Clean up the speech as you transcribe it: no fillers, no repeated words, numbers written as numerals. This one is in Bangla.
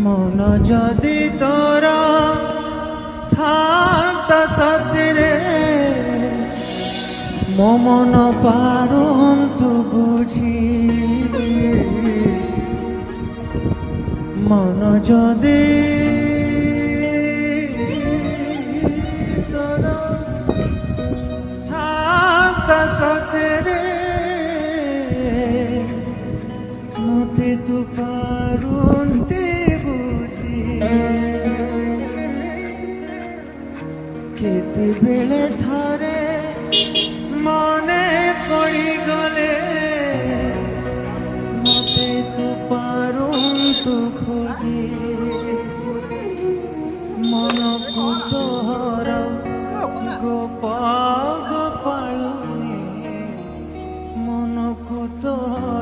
মন যদি তোরা থাকতা সাথে মো মন পারন্তু বুঝি মন যদি তোরা থাকতা সাথে মতে তু পারন্তে বুঝি কেতেবেলে থরে মনে পড়ি গলে মতে তু পারন্তু খোঁজি মনকু তোহর গোপাল গোপালুনি মনকু তোহর